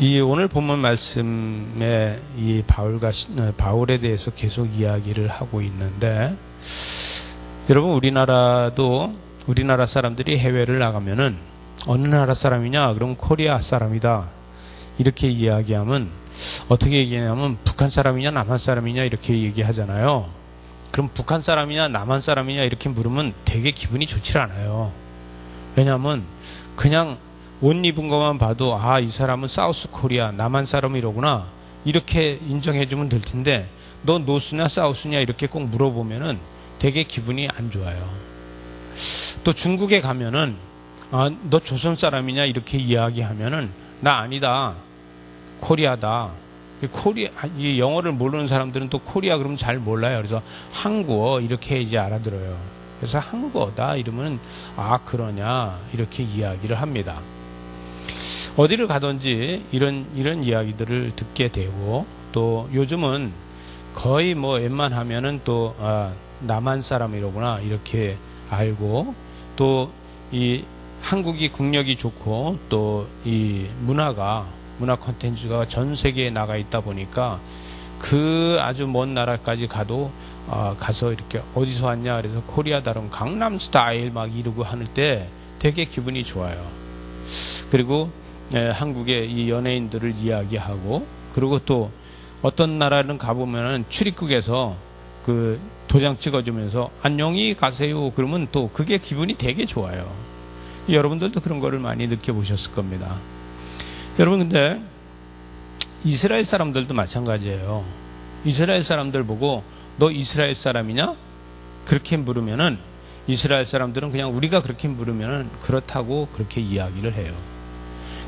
이 오늘 본문 말씀에 이 바울에 대해서 계속 이야기를 하고 있는데, 여러분 우리나라 사람들이 해외를 나가면은 어느 나라 사람이냐? 그럼 코리아 사람이다. 이렇게 이야기하면 어떻게 얘기하냐면 북한 사람이냐 남한 사람이냐 이렇게 얘기하잖아요. 그럼 북한 사람이냐 남한 사람이냐 이렇게 물으면 되게 기분이 좋지 않아요. 왜냐하면 그냥 옷 입은 것만 봐도 아, 이 사람은 사우스 코리아 남한 사람이로구나 이렇게 인정해주면 될 텐데, 너 노스냐 사우스냐 이렇게 꼭 물어보면은 되게 기분이 안 좋아요. 또 중국에 가면은 아, 너 조선 사람이냐 이렇게 이야기하면은 나 아니다, 코리아다. 이 영어를 모르는 사람들은 또 코리아 그러면 잘 몰라요. 그래서 한국어 이렇게 이제 알아들어요. 그래서 한국어다 이러면 아, 그러냐 이렇게 이야기를 합니다. 어디를 가든지 이런 이야기들을 듣게 되고, 또 요즘은 거의 뭐 웬만하면은 또 남한 사람이로구나 이렇게 알고, 또 이 한국이 국력이 좋고 또 이 문화 콘텐츠가 전 세계에 나가 있다 보니까 그 아주 먼 나라까지 가서 이렇게 어디서 왔냐 그래서 코리아다 그러면 강남 스타일 막 이러고 하는 때 되게 기분이 좋아요. 그리고 한국의 이 연예인들을 이야기하고, 그리고 또 어떤 나라는 가보면은 출입국에서 그 도장 찍어주면서 안녕히 가세요 그러면 또 그게 기분이 되게 좋아요. 여러분들도 그런 거를 많이 느껴보셨을 겁니다. 여러분, 근데 이스라엘 사람들도 마찬가지예요. 이스라엘 사람들 보고 너 이스라엘 사람이냐? 그렇게 물으면은 이스라엘 사람들은 그냥 우리가 그렇게 물으면은 그렇다고 그렇게 이야기를 해요.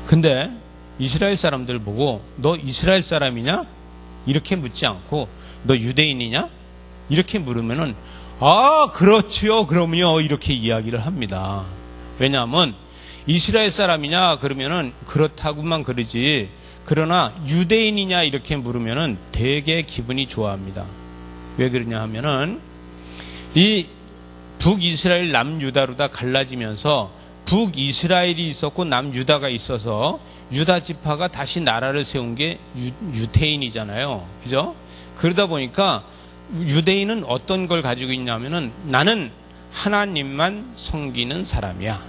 근데 이스라엘 사람들 보고 너 이스라엘 사람이냐? 이렇게 묻지 않고 너 유대인이냐? 이렇게 물으면은 아, 그렇지요. 그럼요. 이렇게 이야기를 합니다. 왜냐하면 이스라엘 사람이냐 그러면은 그렇다고만 그러지, 그러나 유대인이냐 이렇게 물으면은 되게 기분이 좋아합니다. 왜 그러냐 하면은 이 북이스라엘 남유다로 다 갈라지면서 북이스라엘이 있었고 남유다가 있어서 유다 지파가 다시 나라를 세운 게 유태인이잖아요. 그죠? 그러다 보니까 유대인은 어떤 걸 가지고 있냐면은 나는 하나님만 섬기는 사람이야.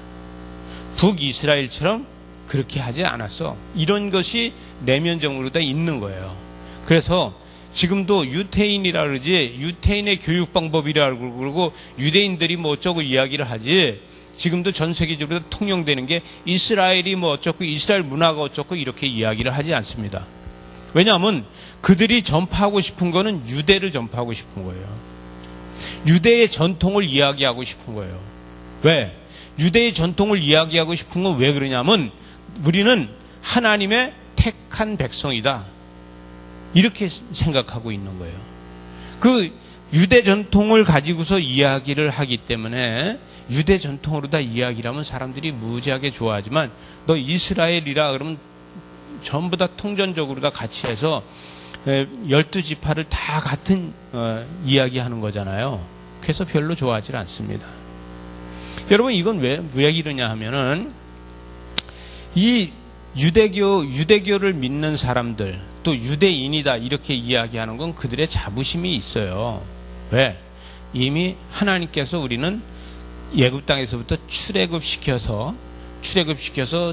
북이스라엘처럼 그렇게 하지 않았어. 이런 것이 내면적으로 다 있는 거예요. 그래서 지금도 유태인이라 그러지, 유태인의 교육 방법이라고 그러고 유대인들이 뭐 어쩌고 이야기를 하지, 지금도 전 세계적으로 통용되는 게 이스라엘이 뭐 어쩌고 이스라엘 문화가 어쩌고 이렇게 이야기를 하지 않습니다. 왜냐하면 그들이 전파하고 싶은 거는 유대를 전파하고 싶은 거예요. 유대의 전통을 이야기하고 싶은 거예요. 왜? 유대의 전통을 이야기하고 싶은 건 왜 그러냐면 우리는 하나님의 택한 백성이다. 이렇게 생각하고 있는 거예요. 그 유대 전통을 가지고서 이야기를 하기 때문에 유대 전통으로 다 이야기를 하면 사람들이 무지하게 좋아하지만 너 이스라엘이라 그러면 전부 다 통전적으로 다 같이 해서 12지파를 다 같은 이야기하는 거잖아요. 그래서 별로 좋아하지 않습니다. 여러분, 이건 왜 이러냐 하면은 이 유대교를 믿는 사람들, 또 유대인이다 이렇게 이야기하는 건 그들의 자부심이 있어요. 왜? 이미 하나님께서 우리는 애굽 땅에서부터 출애굽시켜서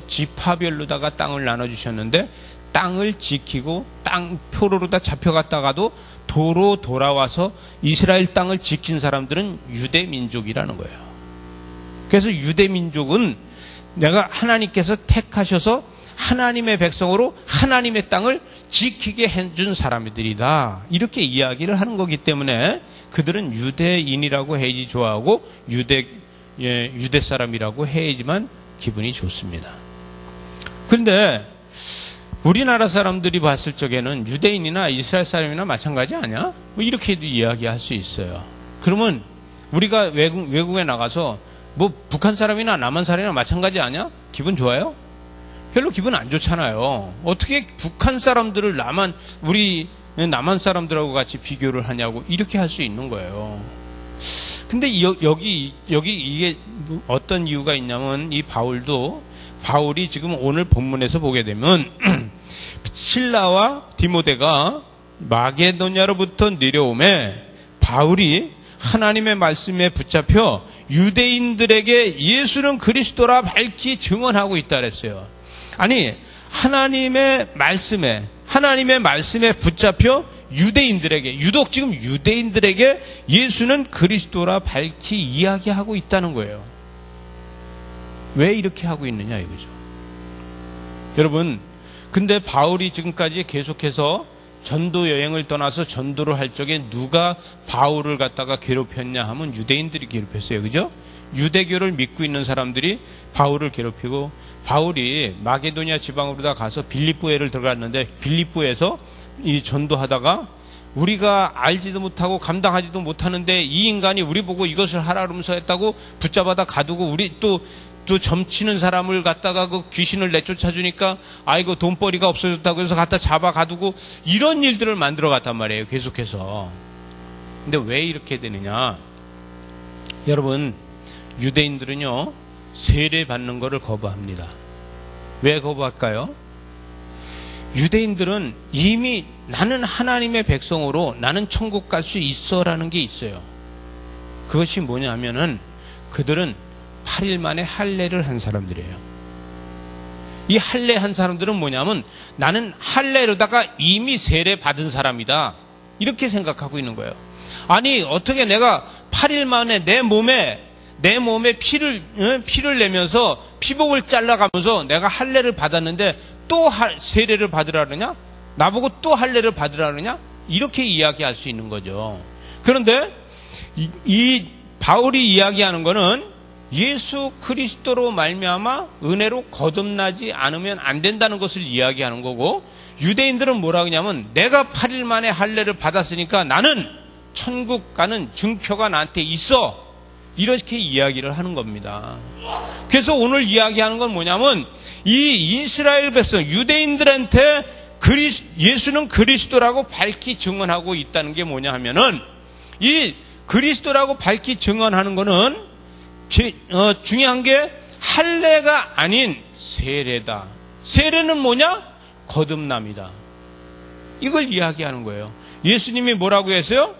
지파별로다가 땅을 나눠주셨는데 땅을 지키고 땅 표로로 다 잡혀갔다가도 도로 돌아와서 이스라엘 땅을 지킨 사람들은 유대 민족이라는 거예요. 그래서 유대 민족은 내가 하나님께서 택하셔서 하나님의 백성으로 하나님의 땅을 지키게 해준 사람들이다. 이렇게 이야기를 하는 거기 때문에 그들은 유대인이라고 해야지 좋아하고 유대 사람이라고 해야지만 기분이 좋습니다. 그런데 우리나라 사람들이 봤을 적에는 유대인이나 이스라엘 사람이나 마찬가지 아니야? 뭐 이렇게도 이야기할 수 있어요. 그러면 우리가 외국에 나가서 뭐 북한 사람이나 남한 사람이나 마찬가지 아니야? 기분 좋아요? 별로 기분 안 좋잖아요. 어떻게 북한 사람들을 우리 남한 사람들하고 같이 비교를 하냐고 이렇게 할 수 있는 거예요. 근데 여기 이게 어떤 이유가 있냐면 이 바울이 지금 오늘 본문에서 보게 되면 실라와 디모데가 마게도냐로부터 내려오매 바울이 하나님의 말씀에 붙잡혀 유대인들에게 예수는 그리스도라 밝히 증언하고 있다 그랬어요. 아니, 하나님의 말씀에 붙잡혀 유대인들에게, 유독 지금 유대인들에게 예수는 그리스도라 밝히 이야기하고 있다는 거예요. 왜 이렇게 하고 있느냐 이거죠. 여러분, 근데 바울이 지금까지 계속해서 전도 여행을 떠나서 전도를 할 적에 누가 바울을 갖다가 괴롭혔냐 하면 유대인들이 괴롭혔어요. 그죠? 유대교를 믿고 있는 사람들이 바울을 괴롭히고, 바울이 마게도냐 지방으로 가서 빌립보에를 들어갔는데 빌립보에서 이 전도하다가 우리가 알지도 못하고 감당하지도 못하는데 이 인간이 우리 보고 이것을 하라 그러면서 했다고 붙잡아다 가두고, 우리 또 점치는 사람을 갖다가 그 귀신을 내쫓아 주니까 아이고 돈벌이가 없어졌다고 해서 갖다 잡아 가두고, 이런 일들을 만들어 갔단 말이에요, 계속해서. 근데 왜 이렇게 되느냐? 여러분, 유대인들은요 세례 받는 거를 거부합니다. 왜 거부할까요? 유대인들은 이미 나는 하나님의 백성으로 나는 천국 갈 수 있어라는 게 있어요. 그것이 뭐냐면은 그들은 8일 만에 할례를 한 사람들이에요. 이 할례 한 사람들은 뭐냐면 나는 할례로다가 이미 세례 받은 사람이다, 이렇게 생각하고 있는 거예요. 아니, 어떻게 내가 8일 만에 내 몸에 피를 내면서 피복을 잘라가면서 내가 할례를 받았는데 또 세례를 받으라 그러냐? 나보고 또 할례를 받으라 그러냐? 이렇게 이야기할 수 있는 거죠. 그런데 이 바울이 이야기하는 거는 예수 그리스도로 말미암아 은혜로 거듭나지 않으면 안 된다는 것을 이야기하는 거고, 유대인들은 뭐라 그러냐면 내가 8일 만에 할례를 받았으니까 나는 천국 가는 증표가 나한테 있어, 이렇게 이야기를 하는 겁니다. 그래서 오늘 이야기하는 건 뭐냐면 이 이스라엘 백성 유대인들한테 예수는 그리스도라고 밝히 증언하고 있다는 게 뭐냐 하면은, 이 그리스도라고 밝히 증언하는 거는 중요한 게 할례가 아닌 세례다. 세례는 뭐냐? 거듭남이다. 이걸 이야기하는 거예요. 예수님이 뭐라고 했어요?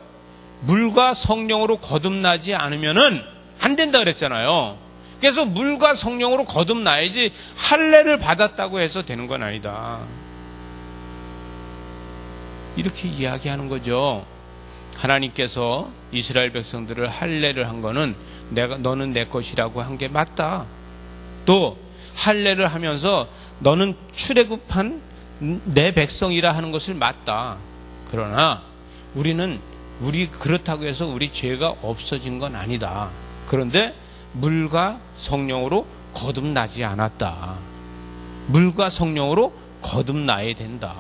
물과 성령으로 거듭나지 않으면은 안 된다 그랬잖아요. 그래서 물과 성령으로 거듭나야지 할례를 받았다고 해서 되는 건 아니다, 이렇게 이야기하는 거죠. 하나님께서 이스라엘 백성들을 할례를 한 거는 너는 내 것이라고 한 게 맞다. 또 할례를 하면서 너는 출애굽한 내 백성이라 하는 것을 맞다. 그러나 우리 그렇다고 해서 우리 죄가 없어진 건 아니다. 그런데 물과 성령으로 거듭나지 않았다. 물과 성령으로 거듭나야 된다.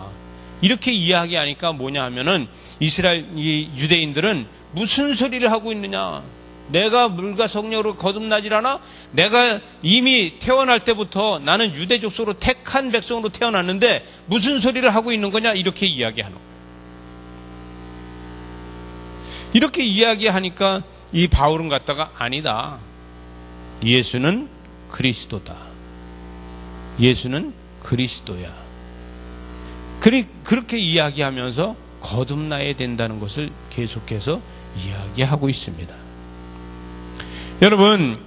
이렇게 이야기하니까 뭐냐 하면은 이 유대인들은 무슨 소리를 하고 있느냐? 내가 물과 성령으로 거듭나질 않아? 내가 이미 태어날 때부터 나는 유대 족속으로 택한 백성으로 태어났는데 무슨 소리를 하고 있는 거냐? 이렇게 이야기하는 거예요. 이렇게 이야기하니까 이 바울은 갖다가 아니다. 예수는 그리스도다. 예수는 그리스도야. 그렇게 이야기하면서 거듭나야 된다는 것을 계속해서 이야기하고 있습니다. 여러분,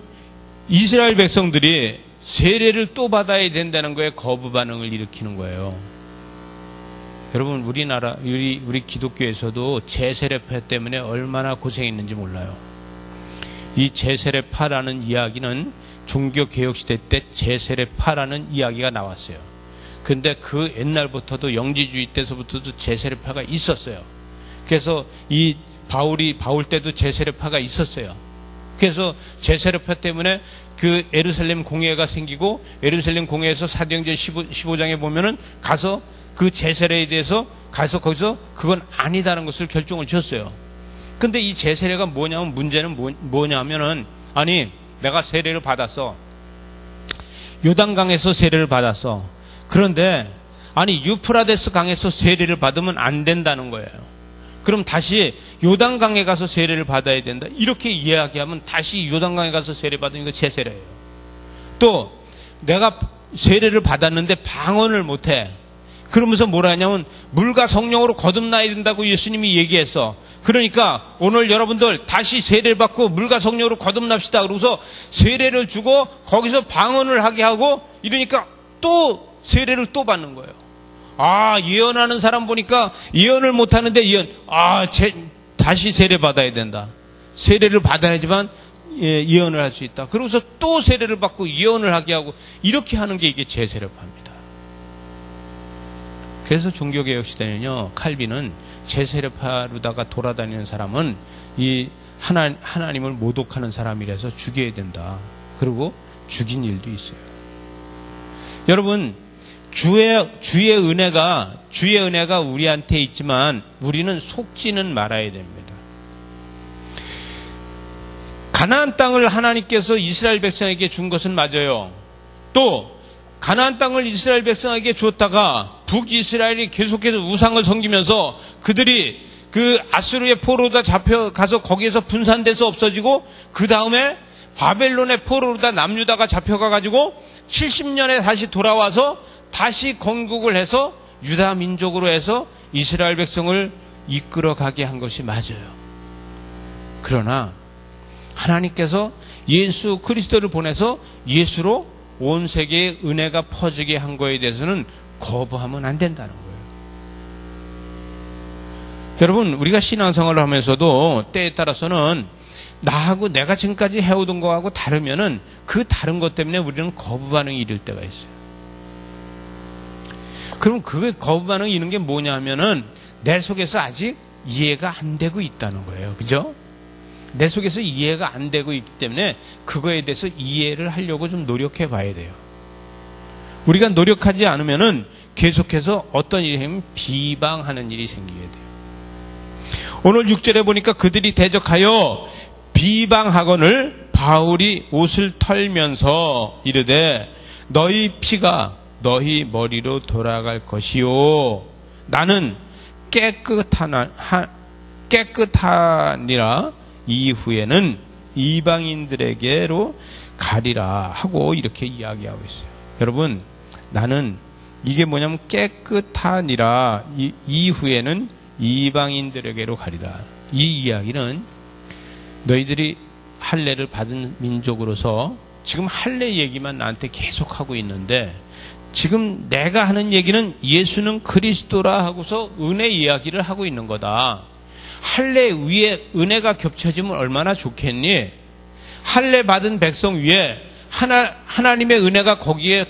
이스라엘 백성들이 세례를 또 받아야 된다는 거에 거부 반응을 일으키는 거예요. 여러분, 우리 기독교에서도 제세례파 때문에 얼마나 고생했는지 몰라요. 이 제세례파라는 이야기는 종교개혁시대 때 제세례파라는 이야기가 나왔어요. 근데 그 옛날부터도 영지주의 때서부터도 제세례파가 있었어요. 그래서 이 바울 때도 제세례파가 있었어요. 그래서 제세례파 때문에 그 예루살렘 공회가 생기고, 예루살렘 공회에서 사도행전 15장에 보면은 가서 그 제세례에 대해서 거기서 그건 아니다라는 것을 결정을 지었어요. 근데 이 제세례가 뭐냐면, 문제는 뭐냐면은, 아니, 내가 세례를 받았어. 요단강에서 세례를 받았어. 그런데 아니, 유프라데스 강에서 세례를 받으면 안 된다는 거예요. 그럼 다시 요단강에 가서 세례를 받아야 된다, 이렇게 이야기하면 다시 요단강에 가서 세례 받으면 이거 제세례예요. 또 내가 세례를 받았는데 방언을 못해. 그러면서 뭐라 하냐면 물과 성령으로 거듭나야 된다고 예수님이 얘기했어. 그러니까 오늘 여러분들 다시 세례를 받고 물과 성령으로 거듭납시다. 그러고서 세례를 주고 거기서 방언을 하게 하고 이러니까 또 세례를 또 받는 거예요. 예언하는 사람 보니까 예언을 못하는데 다시 세례 받아야 된다. 세례를 받아야지만 예언을 할 수 있다. 그러고서 또 세례를 받고 예언을 하게 하고 이렇게 하는 게 이게 제세례파입니다. 그래서 종교개혁 시대는요, 칼빈은 제세례파로다가 돌아다니는 사람은 이 하나님을 모독하는 사람이라서 죽여야 된다. 그리고 죽인 일도 있어요. 여러분, 주의 은혜가 우리한테 있지만 우리는 속지는 말아야 됩니다. 가나안 땅을 하나님께서 이스라엘 백성에게 준 것은 맞아요. 또 가나안 땅을 이스라엘 백성에게 줬다가 북이스라엘이 계속해서 우상을 섬기면서 그들이 그 아수르의 포로로 잡혀가서 거기에서 분산돼서 없어지고 그 다음에 바벨론의 포로로 남유다가 잡혀가가지고 70년에 다시 돌아와서 다시 건국을 해서 유다 민족으로 해서 이스라엘 백성을 이끌어가게 한 것이 맞아요. 그러나 하나님께서 예수 그리스도를 보내서 예수로 온 세계에 은혜가 퍼지게 한 거에 대해서는 거부하면 안 된다는 거예요. 여러분, 우리가 신앙생활을 하면서도 때에 따라서는 나하고 내가 지금까지 해오던 거하고 다르면은 그 다른 것 때문에 우리는 거부 반응이 이를 때가 있어요. 그럼 그 거부 반응이 이런 게 뭐냐 하면은 내 속에서 아직 이해가 안 되고 있다는 거예요. 그죠? 내 속에서 이해가 안 되고 있기 때문에 그거에 대해서 이해를 하려고 좀 노력해 봐야 돼요. 우리가 노력하지 않으면은 계속해서 어떤 일이 생기면 비방하는 일이 생기게 돼요. 오늘 6절에 보니까 그들이 대적하여 비방하거늘 바울이 옷을 털면서 이르되 너희 피가 너희 머리로 돌아갈 것이요 나는 깨끗하니라 이후에는 이방인들에게로 가리라 하고 이렇게 이야기하고 있어요. 여러분, 나는 이게 뭐냐면 깨끗하니라 이후에는 이방인들에게로 가리라. 이 이야기는 너희들이 할례를 받은 민족으로서 지금 할례 얘기만 나한테 계속하고 있는데 지금 내가 하는 얘기는 예수는 그리스도라 하고서 은혜 이야기를 하고 있는 거다. 할례 위에 은혜가 겹쳐지면 얼마나 좋겠니? 할례 받은 백성 위에 하나님의 은혜가 거기에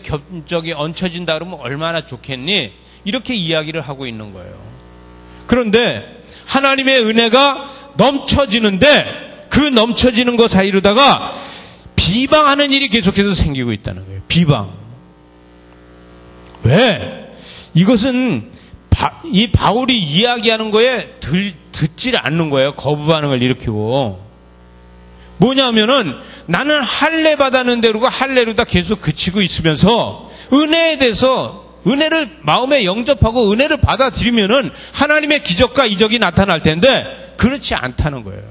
얹혀진다 그러면 얼마나 좋겠니? 이렇게 이야기를 하고 있는 거예요. 그런데 하나님의 은혜가 넘쳐지는데 그 넘쳐지는 것 사이로다가 비방하는 일이 계속해서 생기고 있다는 거예요. 비방. 왜? 이것은 이 바울이 이야기하는 거에 듣질 않는 거예요. 거부 반응을 일으키고. 뭐냐면은 나는 할례 받았는데 그러고 할례로다 계속 그치고 있으면서 은혜에 대해서 은혜를 마음에 영접하고 은혜를 받아들이면은 하나님의 기적과 이적이 나타날 텐데 그렇지 않다는 거예요.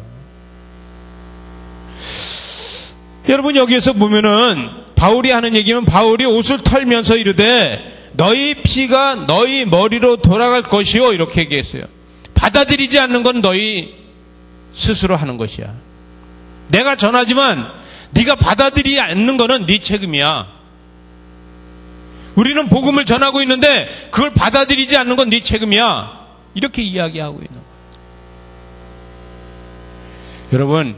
여러분, 여기에서 보면은 바울이 하는 얘기면 바울이 옷을 털면서 이르되 너희 피가 너희 머리로 돌아갈 것이요 이렇게 얘기했어요. 받아들이지 않는 건 너희 스스로 하는 것이야. 내가 전하지만 네가 받아들이지 않는 거는 네 책임이야. 우리는 복음을 전하고 있는데 그걸 받아들이지 않는 건 네 책임이야. 이렇게 이야기하고 있는 거예요. 여러분,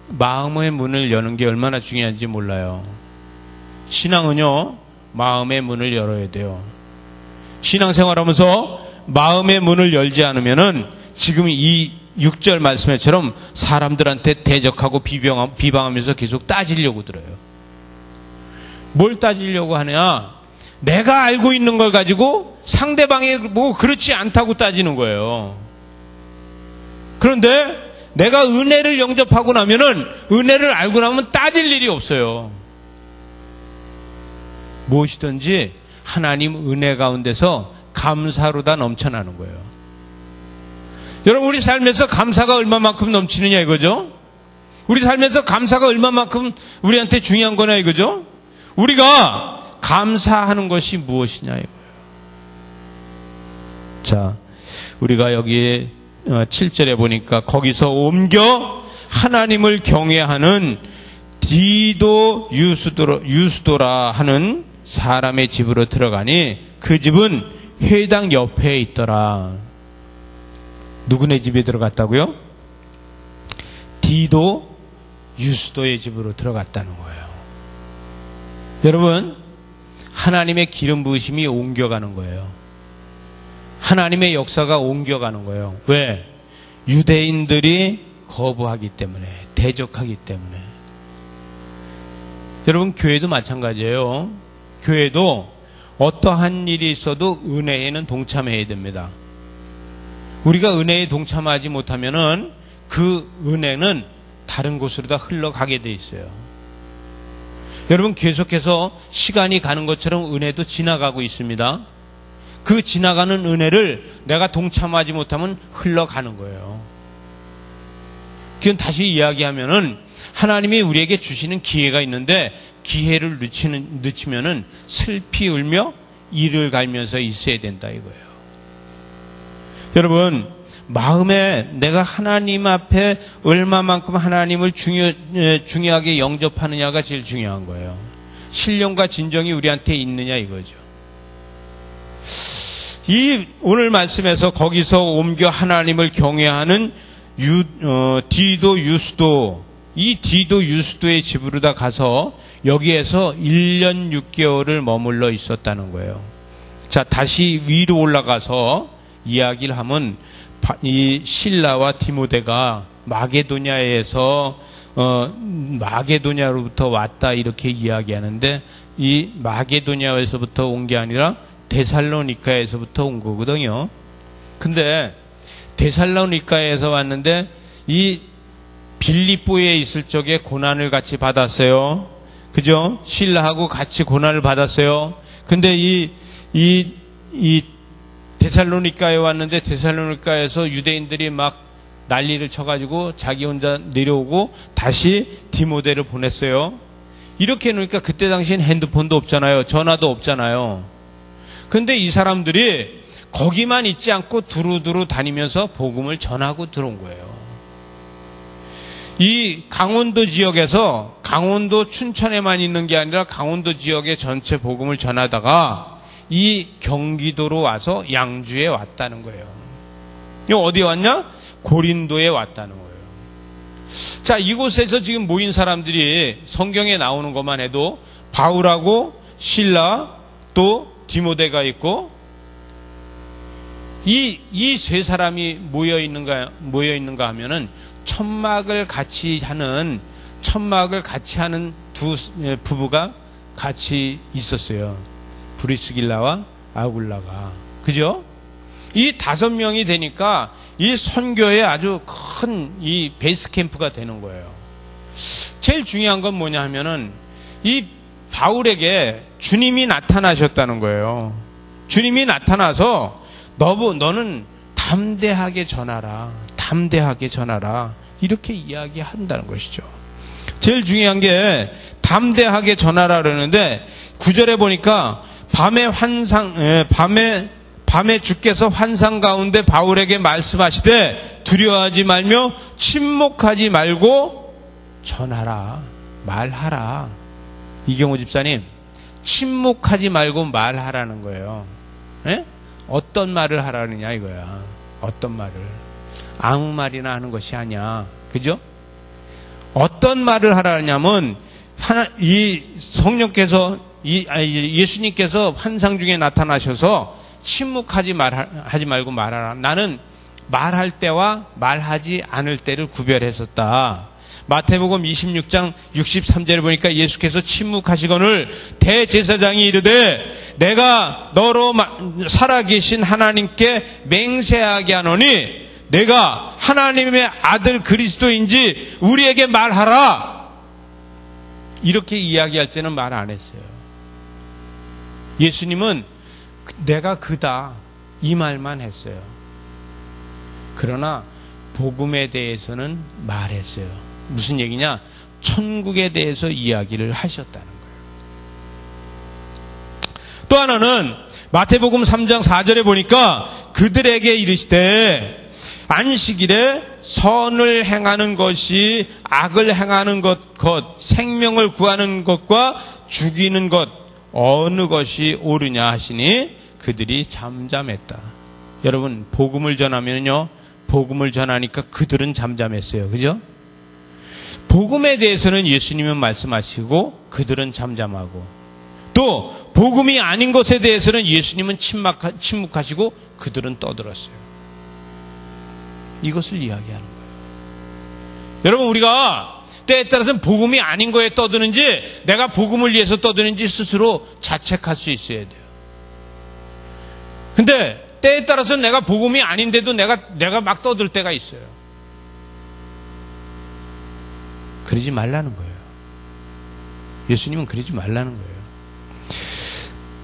마음의 문을 여는 게 얼마나 중요한지 몰라요. 신앙은요, 마음의 문을 열어야 돼요. 신앙생활하면서 마음의 문을 열지 않으면은 지금 이 6절 말씀처럼 사람들한테 대적하고 비방하면서 계속 따지려고 들어요. 뭘 따지려고 하냐? 내가 알고 있는 걸 가지고 상대방이 뭐 그렇지 않다고 따지는 거예요. 그런데 내가 은혜를 영접하고 나면은 은혜를 알고 나면 따질 일이 없어요. 무엇이든지 하나님 은혜 가운데서 감사로다 넘쳐나는 거예요. 여러분, 우리 삶에서 감사가 얼마만큼 넘치느냐 이거죠? 우리 삶에서 감사가 얼마만큼 우리한테 중요한 거냐 이거죠? 우리가 감사하는 것이 무엇이냐 이거예요. 자, 우리가 여기 7절에 보니까 거기서 옮겨 하나님을 경외하는 디도 유스도라 하는 사람의 집으로 들어가니 그 집은 회당 옆에 있더라. 누구네 집에 들어갔다고요? 디도 유스도의 집으로 들어갔다는 거예요. 여러분, 하나님의 기름 부으심이 옮겨가는 거예요. 하나님의 역사가 옮겨가는 거예요. 왜? 유대인들이 거부하기 때문에, 대적하기 때문에. 여러분, 교회도 마찬가지예요. 교회도 어떠한 일이 있어도 은혜에는 동참해야 됩니다. 우리가 은혜에 동참하지 못하면은 그 은혜는 다른 곳으로 다 흘러가게 돼 있어요. 여러분, 계속해서 시간이 가는 것처럼 은혜도 지나가고 있습니다. 그 지나가는 은혜를 내가 동참하지 못하면 흘러가는 거예요. 그건 다시 이야기하면은 하나님이 우리에게 주시는 기회가 있는데 기회를 늦추면은 슬피 울며 이를 갈면서 있어야 된다 이거예요. 여러분, 마음에 내가 하나님 앞에 얼마만큼 하나님을 중요하게 영접하느냐가 제일 중요한 거예요. 신령과 진정이 우리한테 있느냐 이거죠. 이 오늘 말씀에서 거기서 옮겨 하나님을 경외하는 디도 유스도, 이 디도 유스도의 집으로 다 가서 여기에서 1년 6개월을 머물러 있었다는 거예요. 자, 다시 위로 올라가서 이야기를 하면 이 실라와 디모데가 마게도냐에서 마게도냐로부터 왔다 이렇게 이야기하는데, 이 마게도냐에서부터 온 게 아니라 데살로니카에서부터 온 거거든요. 근데 데살로니카에서 왔는데 이 빌립보에 있을 적에 고난을 같이 받았어요. 그죠? 신라하고 같이 고난을 받았어요. 근데 이 데살로니카에 왔는데 데살로니카에서 유대인들이 막 난리를 쳐가지고 자기 혼자 내려오고 다시 디모데를 보냈어요. 이렇게 해놓으니까 그때 당시엔 핸드폰도 없잖아요. 전화도 없잖아요. 근데 이 사람들이 거기만 있지 않고 두루두루 다니면서 복음을 전하고 들어온 거예요. 이 강원도 지역에서, 강원도 춘천에만 있는 게 아니라 강원도 지역의 전체 복음을 전하다가 이 경기도로 와서 양주에 왔다는 거예요. 어디에 왔냐? 고린도에 왔다는 거예요. 자, 이곳에서 지금 모인 사람들이 성경에 나오는 것만 해도 바울하고 실라 또 디모데가 있고, 이 세 사람이 모여 있는가 하면은 천막을 같이 하는 두 부부가 같이 있었어요. 브리스길라와 아굴라가. 그죠? 이 5명이 되니까 이 선교에 아주 큰 이 베이스 캠프가 되는 거예요. 제일 중요한 건 뭐냐 하면은 이 바울에게 주님이 나타나셨다는 거예요. 주님이 나타나서 너는 담대하게 전하라. 담대하게 전하라. 이렇게 이야기한다는 것이죠. 제일 중요한 게 담대하게 전하라 그러는데 9절에 보니까 밤에 주께서 환상 가운데 바울에게 말씀하시되 두려워하지 말며 침묵하지 말고 전하라. 말하라. 이경호 집사님, 침묵하지 말고 말하라는 거예요. 에? 어떤 말을 하라느냐 이거야. 어떤 말을. 아무 말이나 하는 것이 아니야. 그죠? 어떤 말을 하라냐면 이 성령께서 예수님께서 환상 중에 나타나셔서 침묵하지 말고 말하라. 나는 말할 때와 말하지 않을 때를 구별했었다. 마태복음 26장 63절에 보니까 예수께서 침묵하시거늘 대제사장이 이르되 내가 너로 살아계신 하나님께 맹세하게 하노니 내가 하나님의 아들 그리스도인지 우리에게 말하라. 이렇게 이야기할 때는 말 안 했어요. 예수님은 내가 그다 이 말만 했어요. 그러나 복음에 대해서는 말했어요. 무슨 얘기냐? 천국에 대해서 이야기를 하셨다는 거예요. 또 하나는 마태복음 3장 4절에 보니까 그들에게 이르시되 안식일에 선을 행하는 것이 악을 행하는 것, 생명을 구하는 것과 죽이는 것 어느 것이 옳으냐 하시니 그들이 잠잠했다. 여러분, 복음을 전하면요, 복음을 전하니까 그들은 잠잠했어요. 그죠? 복음에 대해서는 예수님은 말씀하시고 그들은 잠잠하고, 또 복음이 아닌 것에 대해서는 예수님은 침묵하시고 그들은 떠들었어요. 이것을 이야기하는 거예요. 여러분, 우리가 때에 따라서는 복음이 아닌 거에 떠드는지 내가 복음을 위해서 떠드는지 스스로 자책할 수 있어야 돼요. 근데 때에 따라서는 내가 복음이 아닌데도 내가 막 떠들 때가 있어요. 그러지 말라는 거예요. 예수님은 그러지 말라는 거예요.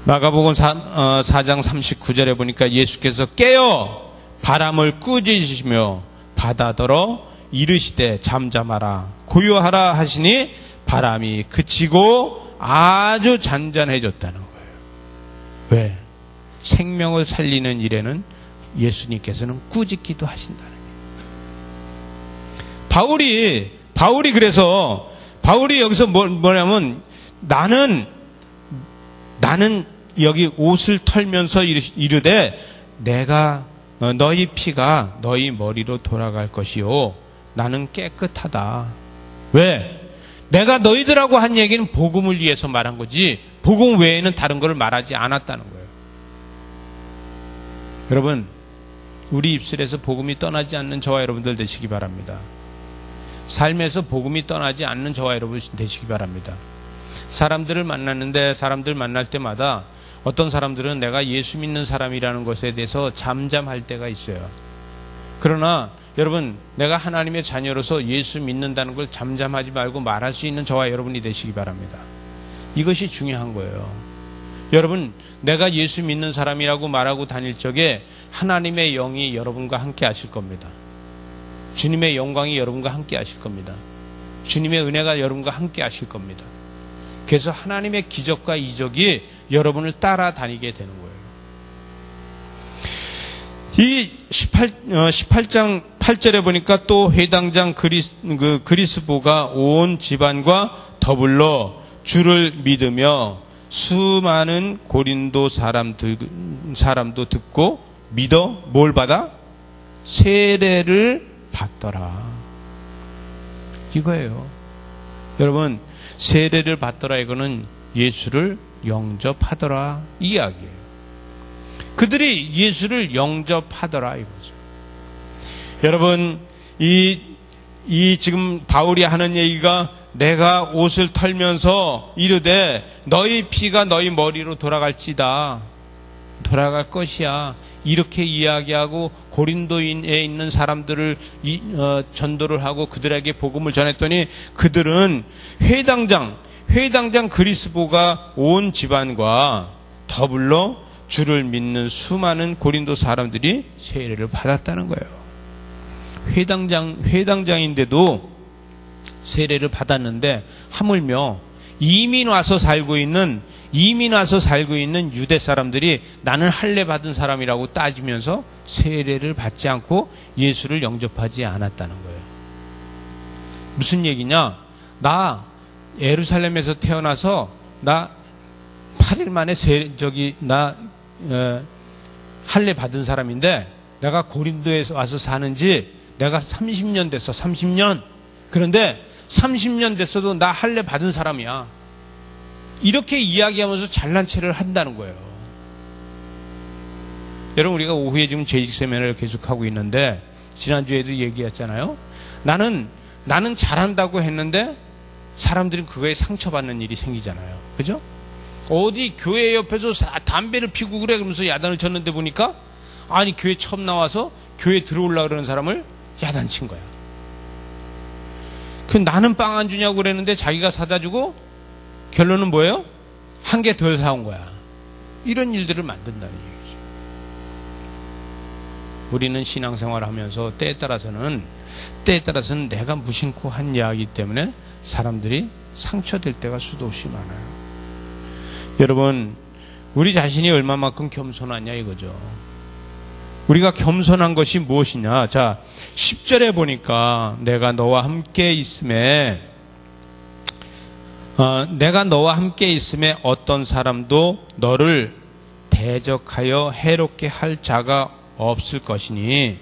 마가복음 4장 39절에 보니까 예수께서 깨어 바람을 꾸짖으시며 바다더러 이르시되 잠잠하라 고요하라 하시니 바람이 그치고 아주 잔잔해졌다는 거예요. 왜? 생명을 살리는 일에는 예수님께서는 꾸짖기도 하신다는 거예요. 바울이 여기서 뭐냐면 나는 여기 옷을 털면서 이르되 내가 너희 피가 너희 머리로 돌아갈 것이요 나는 깨끗하다. 왜? 내가 너희들하고 한 얘기는 복음을 위해서 말한 거지 복음 외에는 다른 걸 말하지 않았다는 거예요. 여러분, 우리 입술에서 복음이 떠나지 않는 저와 여러분들 되시기 바랍니다. 삶에서 복음이 떠나지 않는 저와 여러분 되시기 바랍니다. 사람들을 만났는데 사람들 만날 때마다 어떤 사람들은 내가 예수 믿는 사람이라는 것에 대해서 잠잠할 때가 있어요. 그러나 여러분, 내가 하나님의 자녀로서 예수 믿는다는 걸 잠잠하지 말고 말할 수 있는 저와 여러분이 되시기 바랍니다. 이것이 중요한 거예요. 여러분, 내가 예수 믿는 사람이라고 말하고 다닐 적에 하나님의 영이 여러분과 함께 하실 겁니다. 주님의 영광이 여러분과 함께 하실 겁니다. 주님의 은혜가 여러분과 함께 하실 겁니다. 그래서 하나님의 기적과 이적이 여러분을 따라다니게 되는 거예요. 이 18장 8절에 보니까 또 회당장 그리스보가 온 집안과 더불어 주를 믿으며 수많은 고린도 사람도 듣고 믿어 뭘 받아? 세례를 받더라. 이거예요. 여러분, 세례를 받더라 이거는 예수를 영접하더라 이 이야기예요. 그들이 예수를 영접하더라 이거죠. 여러분, 이 지금 바울이 하는 얘기가 내가 옷을 털면서 이르되 너희 피가 너희 머리로 돌아갈 것이야. 이렇게 이야기하고 고린도에 있는 사람들을 전도를 하고 그들에게 복음을 전했더니 그들은 회당장 그리스보가 온 집안과 더불어 주를 믿는 수많은 고린도 사람들이 세례를 받았다는 거예요. 회당장인데도 세례를 받았는데 하물며 이민 와서 살고 있는 유대 사람들이 나는 할례 받은 사람이라고 따지면서 세례를 받지 않고 예수를 영접하지 않았다는 거예요. 무슨 얘기냐? 나 예루살렘에서 태어나서 나 8일 만에 할례 받은 사람인데 내가 고린도에 와서 사는지 내가 30년 됐어. 30년. 그런데 30년 됐어도 나 할례 받은 사람이야. 이렇게 이야기하면서 잘난 체를 한다는 거예요. 여러분, 우리가 오후에 지금 재직 세미나를 계속하고 있는데 지난주에도 얘기했잖아요. 나는 잘한다고 했는데 사람들은 그거에 상처받는 일이 생기잖아요. 그죠? 어디 교회 옆에서 담배를 피고 그래 그러면서 야단을 쳤는데 보니까 아니 교회 처음 나와서 교회 들어오려고 그러는 사람을 야단친 거야. 나는 빵 안 주냐고 그랬는데 자기가 사다 주고 결론은 뭐예요? 한 개 덜 사온 거야. 이런 일들을 만든다는 얘기죠. 우리는 신앙생활을 하면서 때에 따라서는 내가 무심코 한 이야기 때문에 사람들이 상처될 때가 수도 없이 많아요. 여러분, 우리 자신이 얼마만큼 겸손하냐 이거죠. 우리가 겸손한 것이 무엇이냐? 자, 10절에 보니까 내가 너와 함께 있음에 어떤 사람도 너를 대적하여 해롭게 할 자가 없을 것이니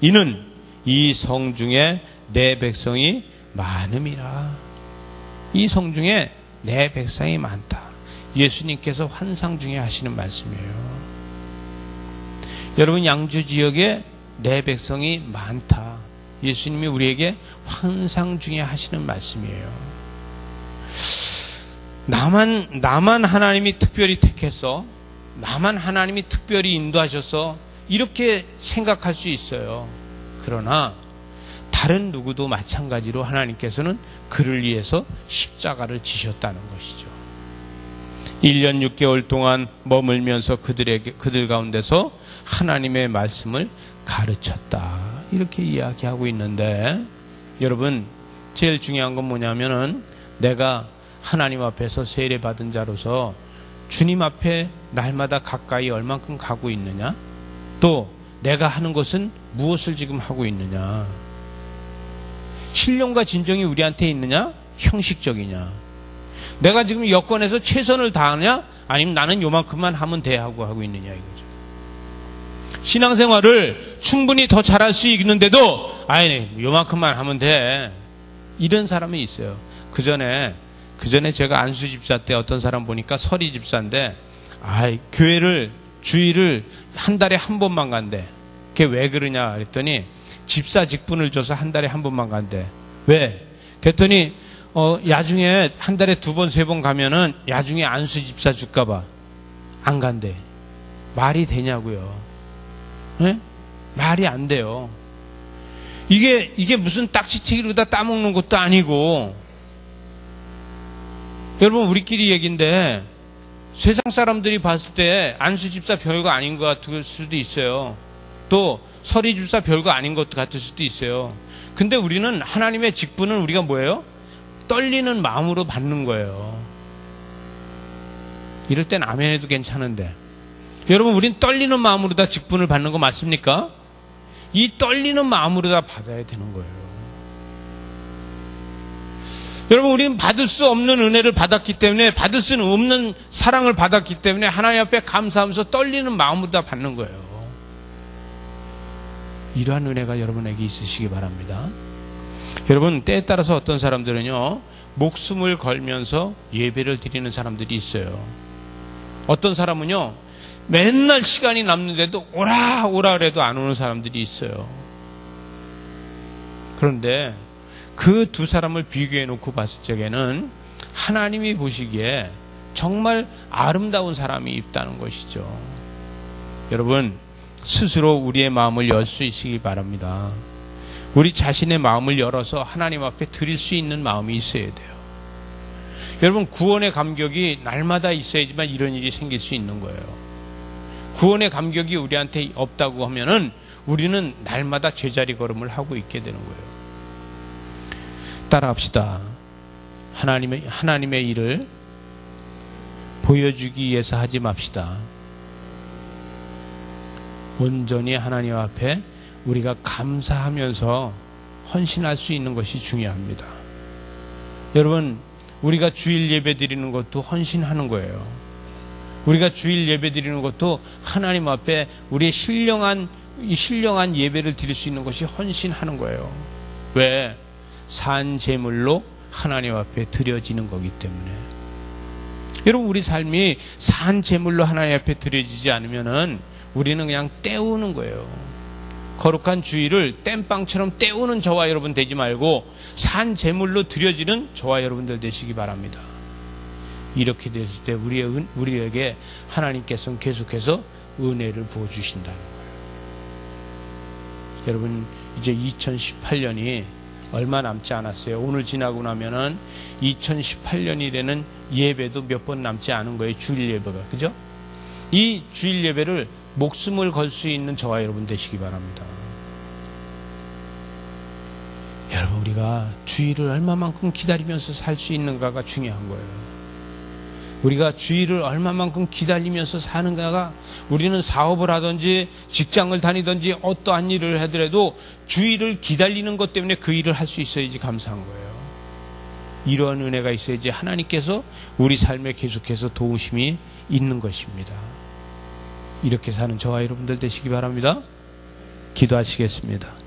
이는 이 성 중에 내 백성이 많음이라. 이 성 중에 내 백성이 많다. 예수님께서 환상 중에 하시는 말씀이에요. 여러분, 양주 지역에 내 백성이 많다. 예수님이 우리에게 환상 중에 하시는 말씀이에요. 나만 하나님이 특별히 택해서, 나만 하나님이 특별히 인도하셔서 이렇게 생각할 수 있어요. 그러나 다른 누구도 마찬가지로 하나님께서는 그를 위해서 십자가를 지셨다는 것이죠. 1년 6개월 동안 머물면서 그들 가운데서 하나님의 말씀을 가르쳤다. 이렇게 이야기하고 있는데, 여러분, 제일 중요한 건 뭐냐면은 내가 하나님 앞에서 세례받은 자로서 주님 앞에 날마다 가까이 얼만큼 가고 있느냐? 또 내가 하는 것은 무엇을 지금 하고 있느냐? 신령과 진정이 우리한테 있느냐? 형식적이냐? 내가 지금 여건에서 최선을 다하느냐? 아니면 나는 요만큼만 하면 돼 하고 있느냐 이거죠. 신앙생활을 충분히 더 잘할 수 있는데도 요만큼만 하면 돼. 이런 사람이 있어요. 그 전에 제가 안수 집사 때 어떤 사람 보니까 서리 집사인데 교회를 주일을 한 달에 한 번만 간대. 그게 왜 그러냐 그랬더니 집사 직분을 줘서 한 달에 한 번만 간대. 왜? 그랬더니 야중에 한 달에 2번, 3번 가면은 야중에 안수 집사 줄까봐 안 간대. 말이 되냐고요? 네? 말이 안 돼요. 이게 무슨 딱지치기로다 따먹는 것도 아니고. 여러분, 우리끼리 얘기인데 세상 사람들이 봤을 때 안수 집사 별거 아닌 것 같을 수도 있어요. 또 서리 집사 별거 아닌 것 같을 수도 있어요. 근데 우리는 하나님의 직분은 우리가 뭐예요? 떨리는 마음으로 받는 거예요. 이럴 땐 아멘 해도 괜찮은데, 여러분, 우린 떨리는 마음으로 다 직분을 받는 거 맞습니까? 이 떨리는 마음으로 다 받아야 되는 거예요. 여러분, 우리는 받을 수 없는 은혜를 받았기 때문에, 받을 수 없는 사랑을 받았기 때문에 하나님 앞에 감사하면서 떨리는 마음으로 다 받는 거예요. 이러한 은혜가 여러분에게 있으시기 바랍니다. 여러분, 때에 따라서 어떤 사람들은요, 목숨을 걸면서 예배를 드리는 사람들이 있어요. 어떤 사람은요, 맨날 시간이 남는데도 오라 그래도 안 오는 사람들이 있어요. 그런데 그 두 사람을 비교해 놓고 봤을 적에는 하나님이 보시기에 정말 아름다운 사람이 있다는 것이죠. 여러분, 스스로 우리의 마음을 열 수 있으기 바랍니다. 우리 자신의 마음을 열어서 하나님 앞에 드릴 수 있는 마음이 있어야 돼요. 여러분, 구원의 감격이 날마다 있어야지만 이런 일이 생길 수 있는 거예요. 구원의 감격이 우리한테 없다고 하면은 우리는 날마다 제자리 걸음을 하고 있게 되는 거예요. 따라합시다. 하나님의 일을 보여주기 위해서 하지 맙시다. 온전히 하나님 앞에 우리가 감사하면서 헌신할 수 있는 것이 중요합니다. 여러분, 우리가 주일 예배 드리는 것도 헌신하는 거예요. 우리가 주일 예배 드리는 것도 하나님 앞에 우리의 신령한 예배를 드릴 수 있는 것이 헌신하는 거예요. 왜? 산 제물로 하나님 앞에 드려지는 거기 때문에. 여러분, 우리 삶이 산 제물로 하나님 앞에 드려지지 않으면은 우리는 그냥 때우는 거예요. 거룩한 주일을 땜빵처럼 때우는 저와 여러분 되지 말고 산 제물로 드려지는 저와 여러분들 되시기 바랍니다. 이렇게 됐을 때 우리에게 하나님께서는 계속해서 은혜를 부어주신다는 거예요. 여러분, 이제 2018년이 얼마 남지 않았어요. 오늘 지나고 나면은 2018년이라는 예배도 몇 번 남지 않은 거예요. 주일 예배가. 그죠? 이 주일 예배를 목숨을 걸 수 있는 저와 여러분 되시기 바랍니다. 여러분, 우리가 주일을 얼마만큼 기다리면서 살 수 있는가가 중요한 거예요. 우리가 주일을 얼마만큼 기다리면서 사는가가, 우리는 사업을 하든지 직장을 다니든지 어떠한 일을 하더라도 주일을 기다리는 것 때문에 그 일을 할 수 있어야지 감사한 거예요. 이러한 은혜가 있어야지 하나님께서 우리 삶에 계속해서 도우심이 있는 것입니다. 이렇게 사는 저와 여러분들 되시기 바랍니다. 기도하시겠습니다.